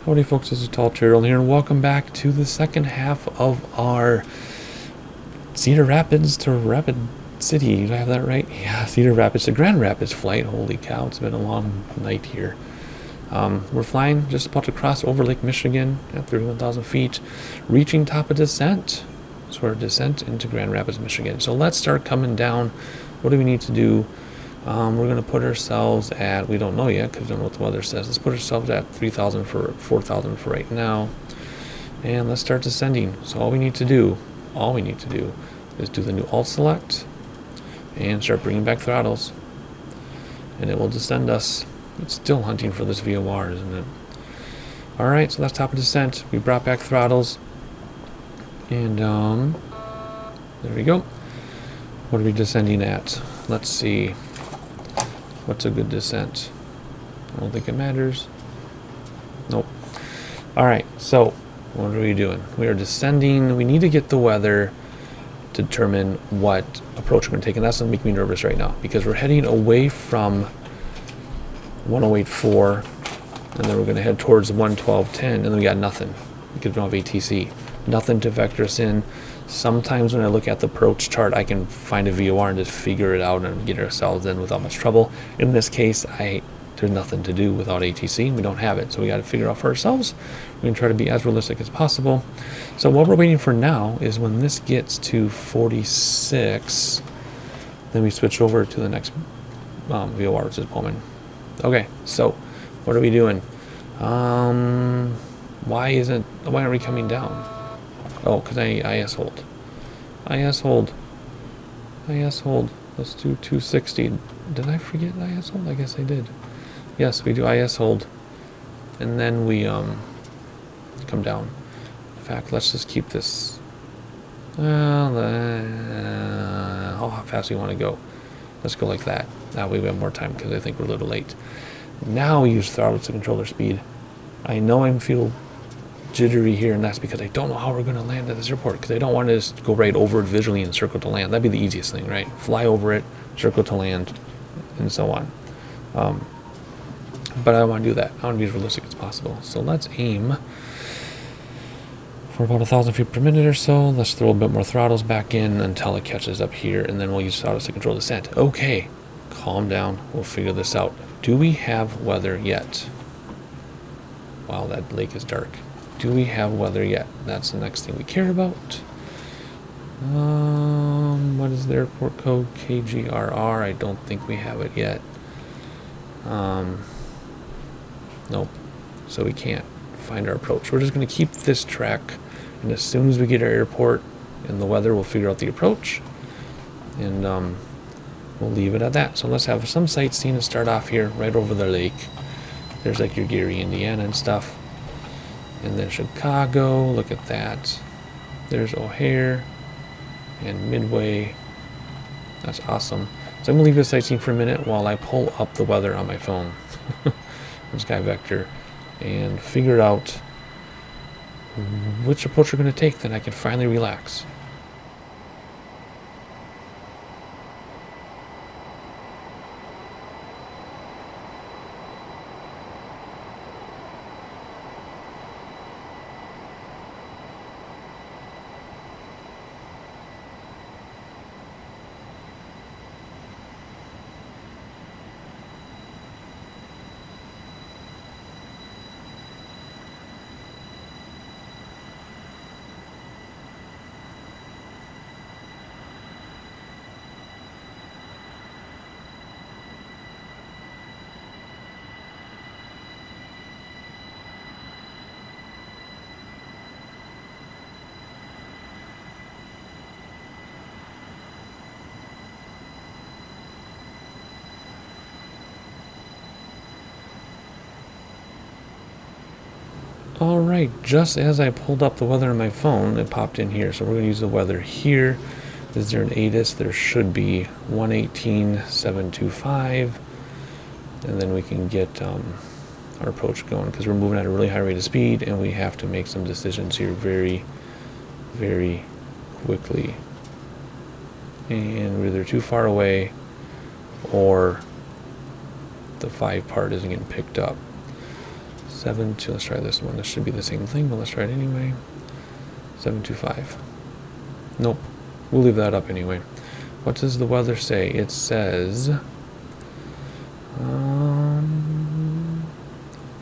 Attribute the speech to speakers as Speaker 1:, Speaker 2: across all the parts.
Speaker 1: Howdy folks, this is Gerald here, and welcome back to the second half of our Cedar Rapids to Rapid City. Did I have that right? Yeah, Cedar Rapids to Grand Rapids flight. Holy cow, it's been a long night here. We're flying just about to cross over Lake Michigan at 31,000 feet, reaching top of descent. So we're descent into Grand Rapids, Michigan. So let's start coming down. What do we need to do? We're going to put ourselves at, we don't know yet because we don't know what the weather says. Let's put ourselves at 3,000 for 4,000 for right now. And let's start descending. So all we need to do is do the new alt select and start bringing back throttles. And it will descend us. It's still hunting for this VOR, isn't it? Alright, so that's top of descent. We brought back throttles. And there we go. What are we descending at? Let's see. What's a good descent? I don't think it matters. Nope. Alright, so what are we doing? We are descending. We need to get the weather to determine what approach we're going to take. And that's going to make me nervous right now because we're heading away from 108.4 and then we're going to head towards 112.10 and then we got nothing because we don't have ATC. Nothing to vector us in. Sometimes when I look at the approach chart, I can find a VOR and just figure it out and get ourselves in without much trouble. In this case, there's nothing to do without ATC. We don't have it, so we got to figure it out for ourselves. We're going to try to be as realistic as possible. So what we're waiting for now is when this gets to 46, then we switch over to the next VOR, which is Pullman. Okay, so what are we doing? Why aren't we coming down? Oh, because I IS hold. IS hold. IS hold. Let's do 260. Did I forget IS hold? I guess I did. Yes, we do IS hold. And then we come down. In fact, let's just keep this. How fast do you want to go? Let's go like that. That way we have more time because I think we're a little late. Now we use throttles to control our speed. I know I feel jittery here, and that's because I don't know how we're going to land at this airport because I don't want to just go right over it visually and circle to land. That'd be the easiest thing, right? Fly over it, circle to land, and so on. But I don't want to do that. I want to be as realistic as possible. So let's aim for about 1,000 feet per minute or so. Let's throw a bit more throttles back in until it catches up here, and then we'll use throttles to control descent. Okay, calm down. We'll figure this out. Do we have weather yet? Wow, that lake is dark. Do we have weather yet? That's the next thing we care about. What is the airport code? KGRR. I don't think we have it yet. Nope. So we can't find our approach. We're just going to keep this track, and as soon as we get our airport and the weather, we'll figure out the approach, and we'll leave it at that. So let's have some sightseeing to start off here, right over the lake. There's like your Gary, Indiana and stuff. And then Chicago, look at that. There's O'Hare and Midway. That's awesome. So I'm gonna leave this sightseeing for a minute while I pull up the weather on my phone on Sky Vector and figure out which approach we're gonna take, then I can finally relax. Alright, just as I pulled up the weather on my phone, it popped in here. So we're going to use the weather here. Is there an ATIS? There should be 118.725. And then we can get our approach going because we're moving at a really high rate of speed and we have to make some decisions here very, very quickly. And we're either too far away or the 5 part isn't getting picked up. 7-2. Let's try this one. This should be the same thing, but let's try it anyway. 725. Nope. We'll leave that up anyway. What does the weather say? It says light and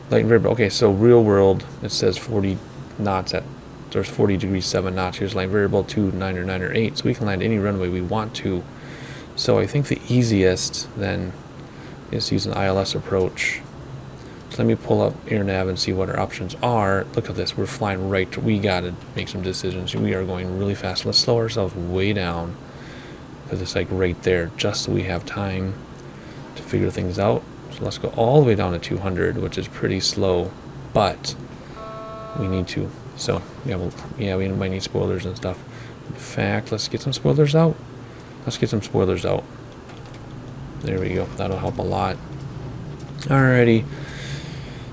Speaker 1: variable. Okay, so real world, it says 40 knots at, there's 40 degrees 7 knots. Here's light variable 2, 9 or 9 or 8. So we can land any runway we want to. So I think the easiest then is to use an ILS approach. So let me pull up AirNav and see what our options are. Look at this, we're flying right. We gotta make some decisions. We are going really fast. Let's slow ourselves way down because it's like right there, just so we have time to figure things out. So let's go all the way down to 200, which is pretty slow, but we need to. So yeah, we might need spoilers and stuff. In fact, let's get some spoilers out. Let's get some spoilers out. There we go. That'll help a lot. Alrighty.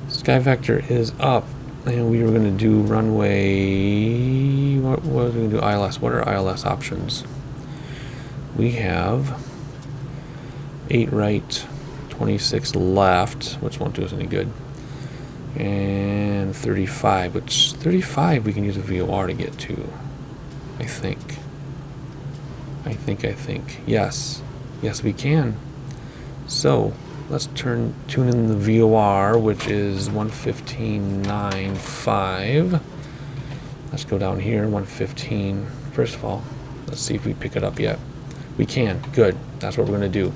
Speaker 1: Sky vector is up, and we were going to do runway. What are we going to do? ILS. What are ILS options? We have 8 right, 26 left, which won't do us any good, and 35, which 35 we can use a VOR to get to. I think. Yes, we can. So let's tune in the VOR, which is 115.95. Let's go down here, 115. First of all, let's see if we pick it up yet. We can. Good. That's what we're going to do.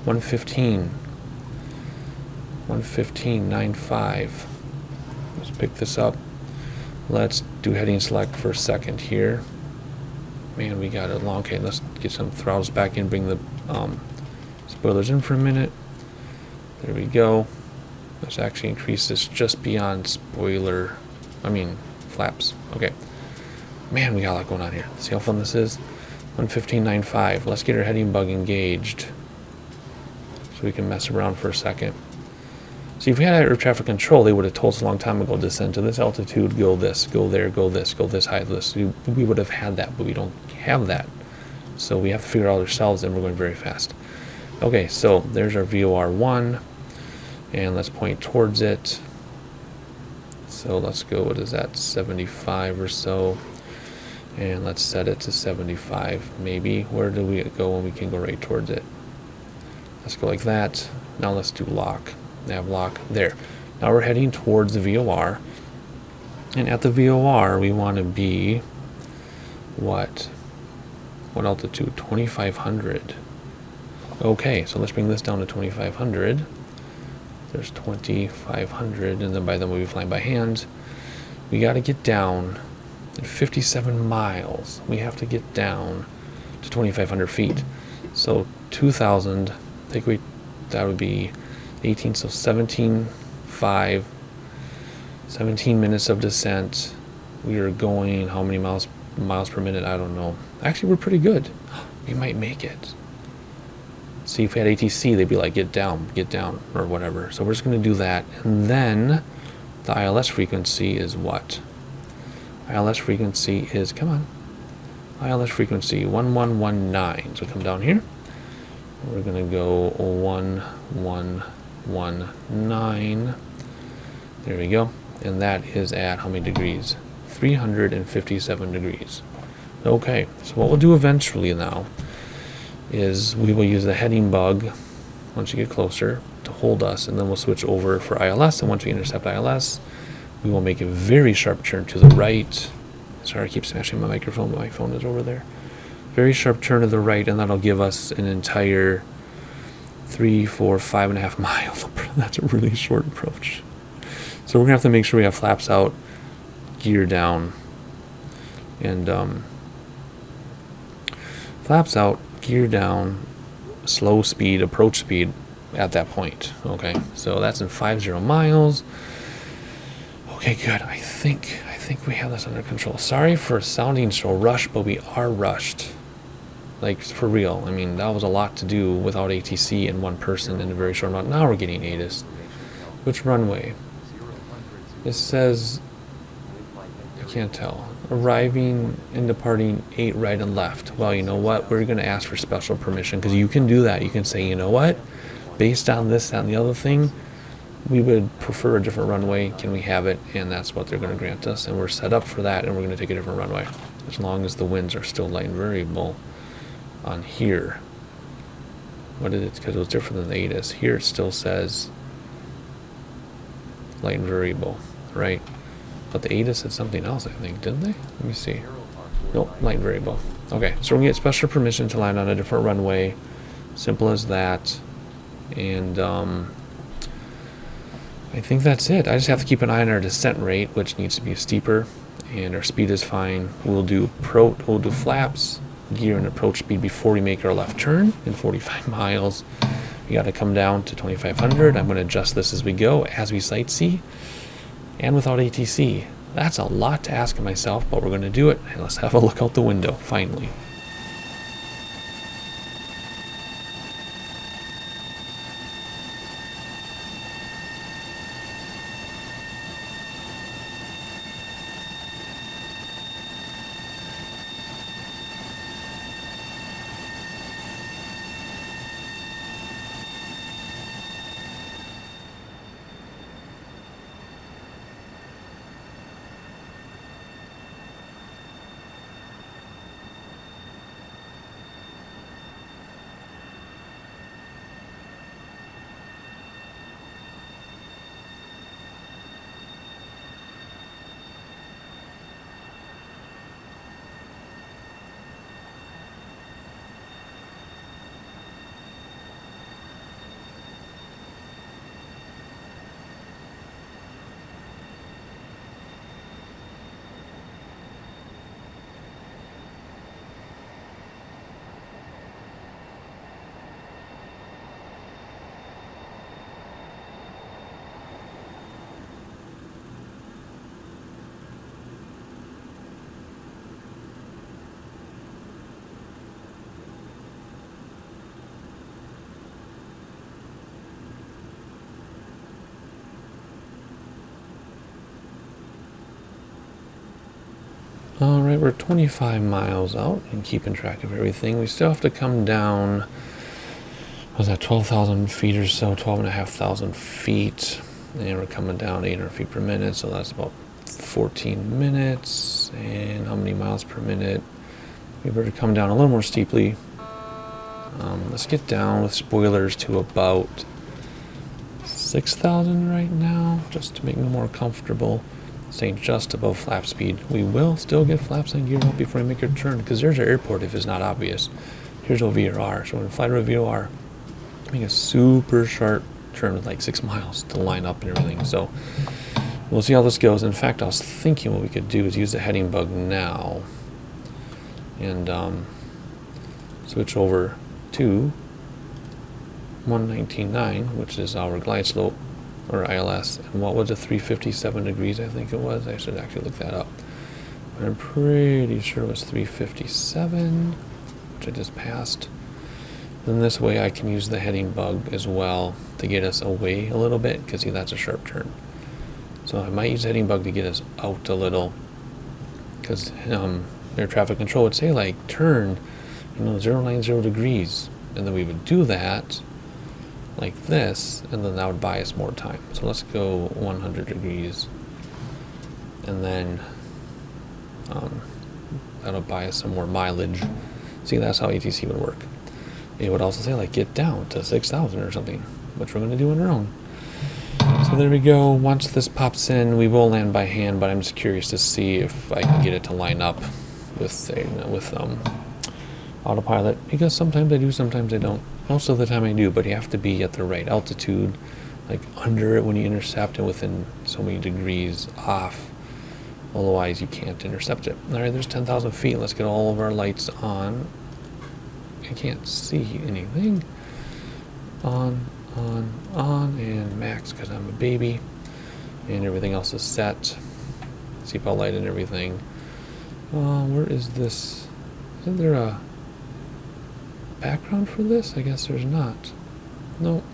Speaker 1: 115.95. Let's pick this up. Let's do heading select for a second here. Man, we got it long. Okay, let's get some throttles back in, bring the spoilers in for a minute. There we go. Let's actually increase this just beyond flaps. Okay. Man, we got a lot going on here. See how fun this is? 115.95. Let's get our heading bug engaged so we can mess around for a second. See, if we had air traffic control, they would have told us a long time ago, descend to this altitude, go this, go there, go this, go this high, this. We would have had that, but we don't have that. So we have to figure it out ourselves, and we're going very fast. Okay, so there's our VOR 1, and let's point towards it. So let's go, what is that, 75 or so, and let's set it to 75 maybe. Where do we go when we can go right towards it? Let's go like that. Now let's do lock, nav lock, there. Now we're heading towards the VOR, and at the VOR we want to be, what altitude? 2,500. Okay, so let's bring this down to 2,500. There's 2,500, and then by then we'll be flying by hand. We got to get down at 57 miles. We have to get down to 2,500 feet. So 2,000, take away, that would be 18, so 17 minutes of descent. We are going, how many miles per minute? I don't know. Actually, we're pretty good. We might make it. See, if we had ATC, they'd be like, get down, or whatever. So we're just going to do that. And then the ILS frequency is what? ILS frequency is, come on, ILS frequency 1119. So come down here. We're going to go 1119. There we go. And that is at how many degrees? 357 degrees. Okay, so what we'll do eventually now is we will use the heading bug once you get closer to hold us, and then we'll switch over for ILS, and once we intercept ILS, we will make a very sharp turn to the right. Sorry, I keep smashing my microphone, but my phone is over there. Very sharp turn to the right, and that'll give us an entire 3, 4, 5.5 miles. That's a really short approach. So we're gonna have to make sure we have flaps out, gear down, and flaps out, gear down, slow speed, approach speed at that point. Okay, so that's in 50 miles. Okay, good. I think we have this under control. Sorry for sounding so rushed, but we are rushed. Like, for real. I mean, that was a lot to do without ATC and one person in a very short amount. Now we're getting ATIS. Which runway? It says, I can't tell. Arriving and departing 8 right and left. Well, you know what? We're going to ask for special permission, because you can do that. You can say, you know what? Based on this, that, and the other thing, we would prefer a different runway. Can we have it? And that's what they're going to grant us. And we're set up for that, and we're going to take a different runway. As long as the winds are still light and variable on here. What is it? Because it was different than the ATIS. Here it still says light and variable, right? But the ATIS said something else, I think, didn't they? Let me see. Nope, light and variable. Okay, so we're going to get special permission to land on a different runway. Simple as that. And I think that's it. I just have to keep an eye on our descent rate, which needs to be steeper, and our speed is fine. We'll do flaps, gear, and approach speed before we make our left turn in 45 miles. We got to come down to 2,500. I'm going to adjust this as we go, as we sightsee, and without ATC. That's a lot to ask of myself, but we're going to do it. And let's have a look out the window, finally. Alright, we're 25 miles out and keeping track of everything. We still have to come down, was that 12,000 feet or so, 12,500 feet. And we're coming down 800 feet per minute, so that's about 14 minutes. And how many miles per minute? We better come down a little more steeply. Let's get down with spoilers to about 6,000 right now, just to make me more comfortable. Staying just above flap speed. We will still get flaps on gear up before we make our turn, because there's our airport if it's not obvious. Here's OVR. So we're going to fly to VOR, make a super sharp turn with like 6 miles to line up and everything. So we'll see how this goes. In fact, I was thinking what we could do is use the heading bug now and switch over to 119.9, which is our glide slope, or ILS, and what was it, 357 degrees, I think it was. I should actually look that up. But I'm pretty sure it was 357, which I just passed. Then this way I can use the heading bug as well to get us away a little bit, because see, that's a sharp turn. So I might use the heading bug to get us out a little, because air traffic control would say, like, turn, 090 degrees, and then we would do that like this, and then that would buy us more time. So let's go 100 degrees, and then that'll buy us some more mileage. See, that's how ATC would work. It would also say, like, get down to 6,000 or something, which we're going to do on our own. So there we go. Once this pops in, we will land by hand, but I'm just curious to see if I can get it to line up with autopilot, because sometimes I do, sometimes I don't. Most of the time I do, but you have to be at the right altitude, like under it when you intercept, and within so many degrees off. Otherwise, you can't intercept it. All right, there's 10,000 feet. Let's get all of our lights on. I can't see anything. On, and max, because I'm a baby. And everything else is set. Seatbelt light and everything. Where is this? Isn't there a background for this? I guess there's not. No.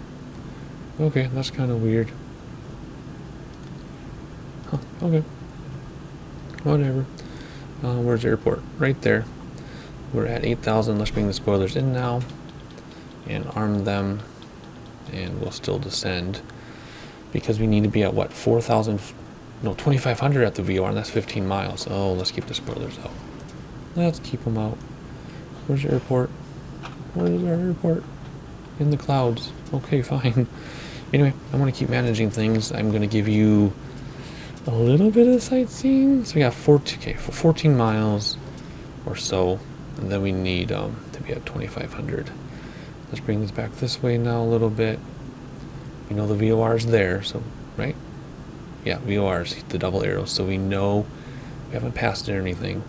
Speaker 1: Okay, that's kind of weird. Huh, okay. Whatever. Where's the airport? Right there. We're at 8,000. Let's bring the spoilers in now and arm them, and we'll still descend. because we need to be at what, 4,000, no, 2,500 at the VOR, and that's 15 miles. Oh, let's keep the spoilers out. Let's keep them out. Where's your airport? Where's our airport? In the clouds. Okay, fine. Anyway, I want to keep managing things. I'm going to give you a little bit of sightseeing. So we got 14 miles or so, and then we need to be at 2,500. Let's bring this back this way now a little bit. You know the VOR is there, so, right? Yeah, VOR is the double arrows, so we know we haven't passed it or anything.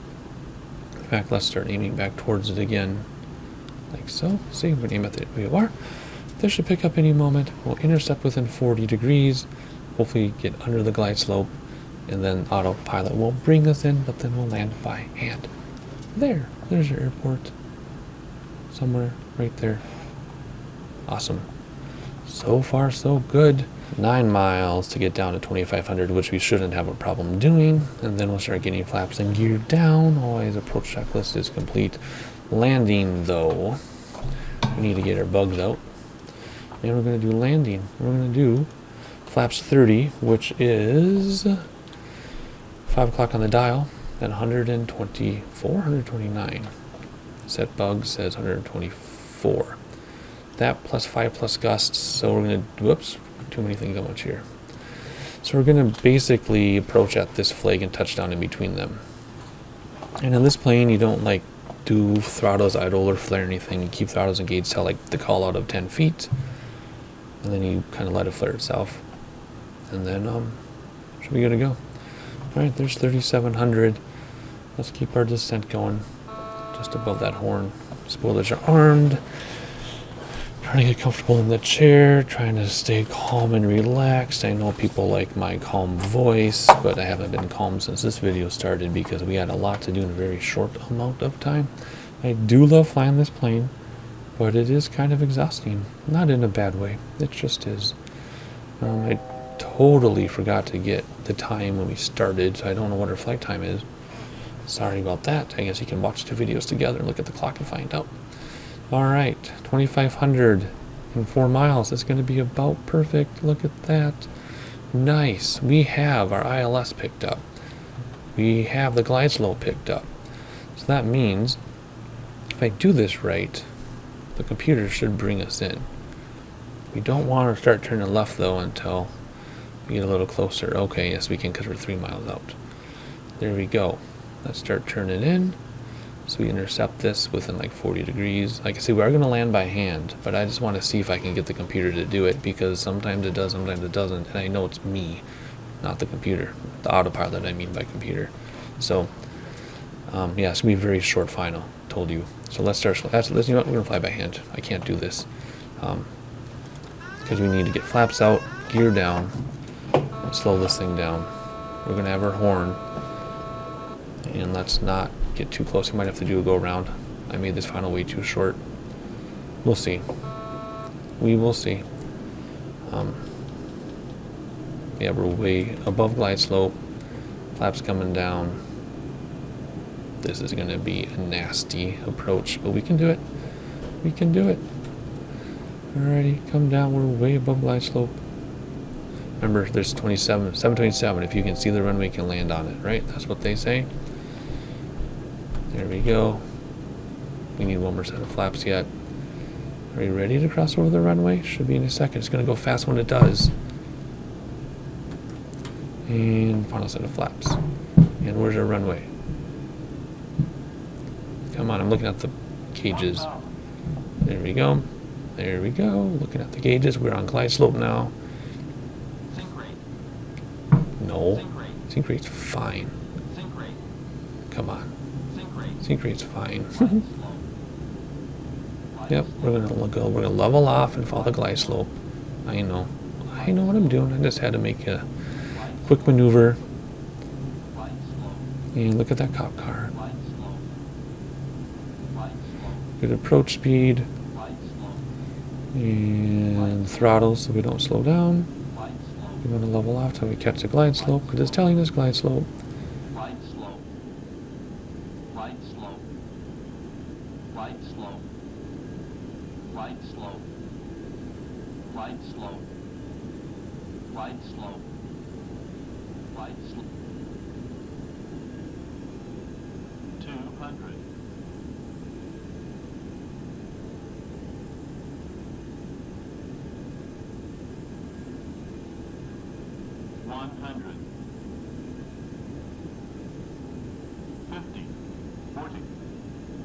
Speaker 1: In fact, let's start aiming back towards it again, like so. See, we aim at the VOR. This should pick up any moment. We'll intercept within 40 degrees, hopefully get under the glide slope, and then autopilot will bring us in, but then we'll land by hand. There's your airport. Somewhere right there. Awesome. So far, so good. 9 miles to get down to 2,500, which we shouldn't have a problem doing. And then we'll start getting flaps and gear down. Always approach checklist is complete. Landing, though, we need to get our bugs out. And we're going to do landing. We're going to do flaps 30, which is 5 o'clock on the dial, at 124, 129. Set bug says 124. That plus 5 plus gusts, so we're going to, whoops, too many things at once here. So we're going to basically approach at this flag and touch down in between them. And in this plane, you don't like do throttles idle or flare anything. You keep throttles engaged till like the call out of 10 feet. And then you kind of let it flare itself. And then should be good to go. Alright, there's 3,700. Let's keep our descent going. Just above that horn. Spoilers are armed. Trying to get comfortable in the chair. Trying to stay calm and relaxed. I know people like my calm voice, but I haven't been calm since this video started because we had a lot to do in a very short amount of time. I do love flying this plane, but it is kind of exhausting. Not in a bad way. It just is. I totally forgot to get the time when we started, so I don't know what our flight time is. Sorry about that. I guess you can watch 2 videos together and look at the clock and find out. Alright, 2,500 in 4 miles. It's going to be about perfect. Look at that. Nice. We have our ILS picked up. We have the glide slope picked up. So that means if I do this right, the computer should bring us in. We don't want to start turning left though until we get a little closer. Okay, yes we can because we're 3 miles out. There we go. Let's start turning in. So we intercept this within like 40 degrees. Like I say, we are going to land by hand, but I just want to see if I can get the computer to do it because sometimes it does, sometimes it doesn't. And I know it's me, not the computer. The autopilot I mean by computer. So, yeah, it's going to be a very short final, told you. So let's start, you know what, we're going to fly by hand. I can't do this. Because we need to get flaps out, gear down, and slow this thing down. We're going to have our horn. And let's not get too close. We might have to do a go around. I made this final way too short. We'll see. We will see. Yeah, we're way above glide slope. Flaps coming down. This is going to be a nasty approach, but we can do it. We can do it. Alrighty, come down. We're way above glide slope. Remember, there's 727. If you can see the runway, you can land on it, right? That's what they say. There we go. We need 1 more set of flaps yet. Are you ready to cross over the runway? Should be in a second. It's going to go fast when it does. And final set of flaps. And where's our runway? Come on, I'm looking at the gauges. There we go. There we go. Looking at the gauges. We're on glide slope now. No. Sync rate's fine. Come on. Sync rate's fine. Yep, we're gonna level off and follow the glide slope. I know what I'm doing. I just had to make a quick maneuver. And look at that cop car. Good approach speed. And throttle so we don't slow down. We're going to level off till we catch the glide slope because it's telling us glide slope.
Speaker 2: Glide slope. Glide slope. Glide slope. Glide slope. Glide slope. Glide slow. Glide slow. 200. 100. 50. 40.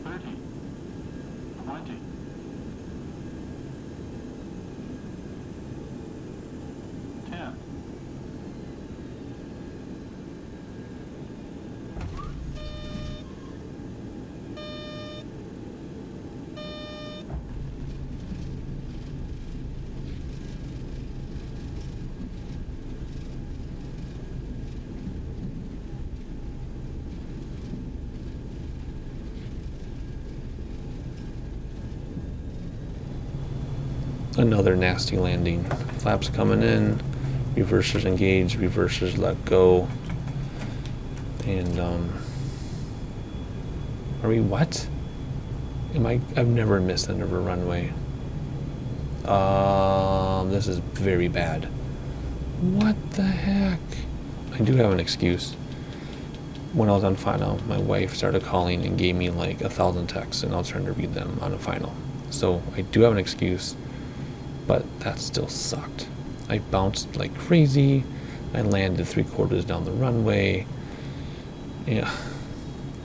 Speaker 2: 30. 20. 10.
Speaker 1: Another nasty landing. Flaps coming in, reversers engaged, reversers let go. And are we what? I've never missed under a runway. This is very bad. What the heck? I do have an excuse. When I was on final, my wife started calling and gave me like 1,000 texts, and I was trying to read them on a final. So I do have an excuse. But that still sucked. I bounced like crazy. I landed 3/4 down the runway. Yeah,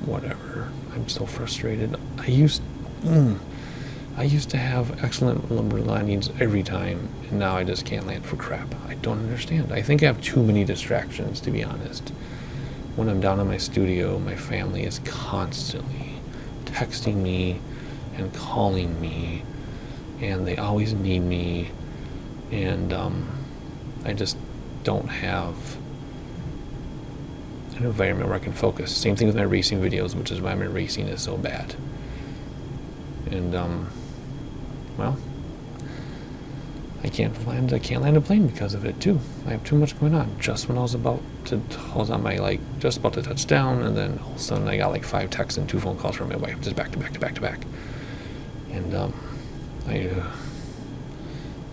Speaker 1: whatever. I'm so frustrated. I used to have excellent lumber landings every time, and now I just can't land for crap. I don't understand. I think I have too many distractions, to be honest. When I'm down in my studio, my family is constantly texting me and calling me, and they always need me, and I just don't have an environment where I can focus. Same thing with my racing videos, which is why my racing is so bad. And well, I can't land a plane because of it too. I have too much going on. Just when I was about to touch down, and then all of a sudden I got like 5 texts and 2 phone calls from my wife, just back to back to back to back. And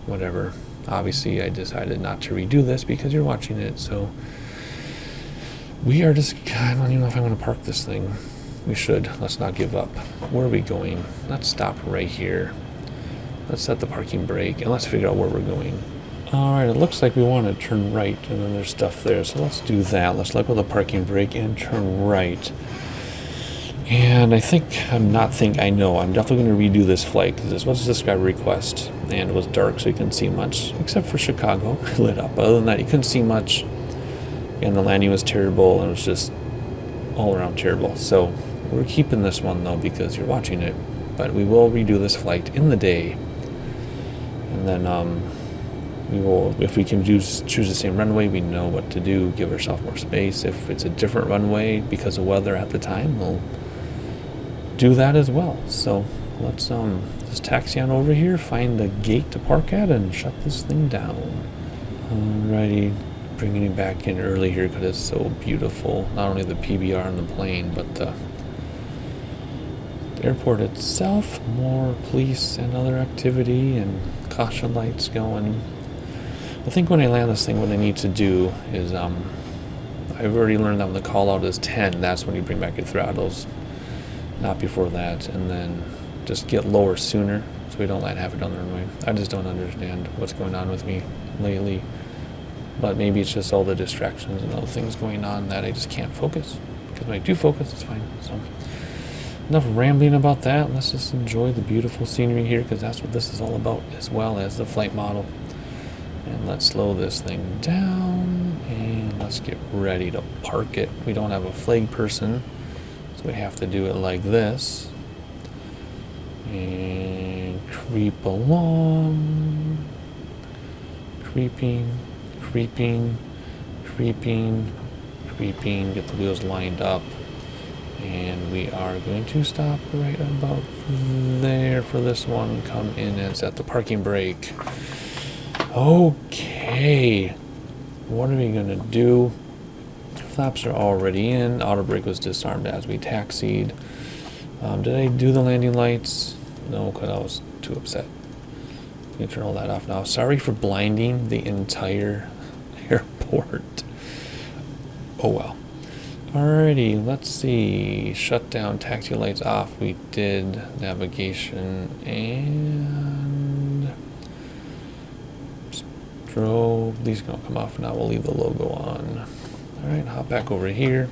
Speaker 1: whatever. Obviously, I decided not to redo this because you're watching it, so we are just, I don't even know if I want to park this thing. We should. Let's not give up. Where are we going? Let's stop right here. Let's set the parking brake, and let's figure out where we're going. Alright, it looks like we want to turn right, and then there's stuff there, so let's do that. Let's let go of the parking brake and turn right. And I'm definitely going to redo this flight, because this was a subscriber request, and it was dark, so you couldn't see much, except for Chicago, lit up. Other than that, you couldn't see much, and the landing was terrible, and it was just all around terrible. So we're keeping this one, though, because you're watching it, but we will redo this flight in the day, and then we will, if we can choose the same runway, we know what to do, give ourselves more space. If it's a different runway because of weather at the time, we'll do that as well. So let's just taxi on over here, find the gate to park at, and shut this thing down. Alrighty, bringing it back in early here because it's so beautiful. Not only the PBR and the plane, but the airport itself. More police and other activity and caution lights going. I think when I land this thing, what I need to do is I've already learned that when the call out is 10, that's when you bring back your throttles, not before that, and then just get lower sooner so we don't land half it down the runway. I just don't understand what's going on with me lately, but maybe it's just all the distractions and other things going on that I just can't focus, because when I do focus, it's fine. So enough rambling about that. Let's just enjoy the beautiful scenery here, because that's what this is all about, as well as the flight model. And let's slow this thing down, and let's get ready to park it. We don't have a flag person, so we have to do it like this. And creep along. Creeping, creeping, creeping, creeping. Get the wheels lined up. And we are going to stop right about there for this one. Come in and set the parking brake. Okay, what are we gonna do? Flaps are already in. Auto brake was disarmed as we taxied. Did I do the landing lights? No, because I was too upset. You can turn all that off now. Sorry for blinding the entire airport. Oh well. Alrighty, let's see. Shut down, taxi lights off. We did navigation and strobe. These are gonna come off now. We'll leave the logo on. Alright, hop back over here.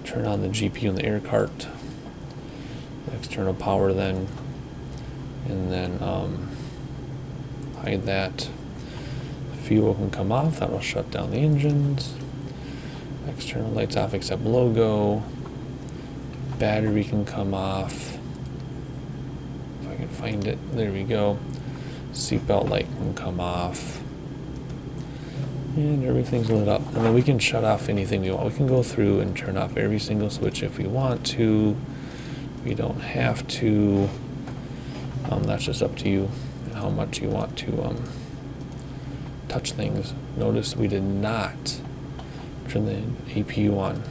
Speaker 1: Turn on the GPU and the air cart. External power then. And then hide that. Fuel can come off. That'll shut down the engines. External lights off except logo. Battery can come off. If I can find it. There we go. Seatbelt light can come off. And everything's lit up. And then we can shut off anything we want. We can go through and turn off every single switch if we want to. We don't have to. That's just up to you and how much you want to touch things. Notice we did not turn the APU on.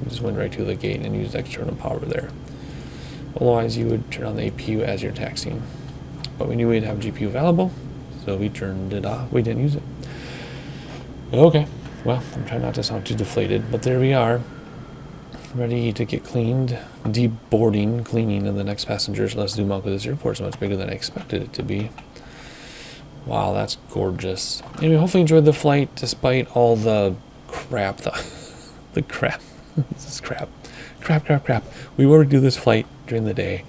Speaker 1: We just went right to the gate and used external power there. Otherwise, you would turn on the APU as you're taxiing. But we knew we'd have GPU available, so we turned it off. We didn't use it. Okay, well, I'm trying not to sound too deflated, but there we are. Ready to get cleaned, deboarding, cleaning of the next passengers. Let's zoom out because this airport's much bigger than I expected it to be. Wow, that's gorgeous. Anyway, hopefully you enjoyed the flight despite all the crap, the crap. This is crap. Crap. We were to do this flight during the day,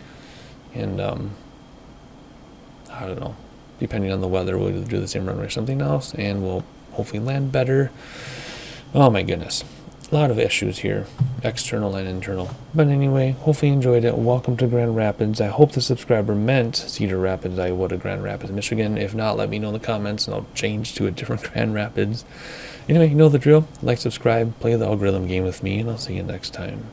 Speaker 1: and I don't know, depending on the weather, we'll do the same runway or something else, and we'll hopefully land better. Oh my goodness. A lot of issues here, external and internal. But anyway, hopefully you enjoyed it. Welcome to Grand Rapids. I hope the subscriber meant Cedar Rapids, Iowa to Grand Rapids, Michigan. If not, let me know in the comments and I'll change to a different Grand Rapids. Anyway, you know the drill. Like, subscribe, play the algorithm game with me, and I'll see you next time.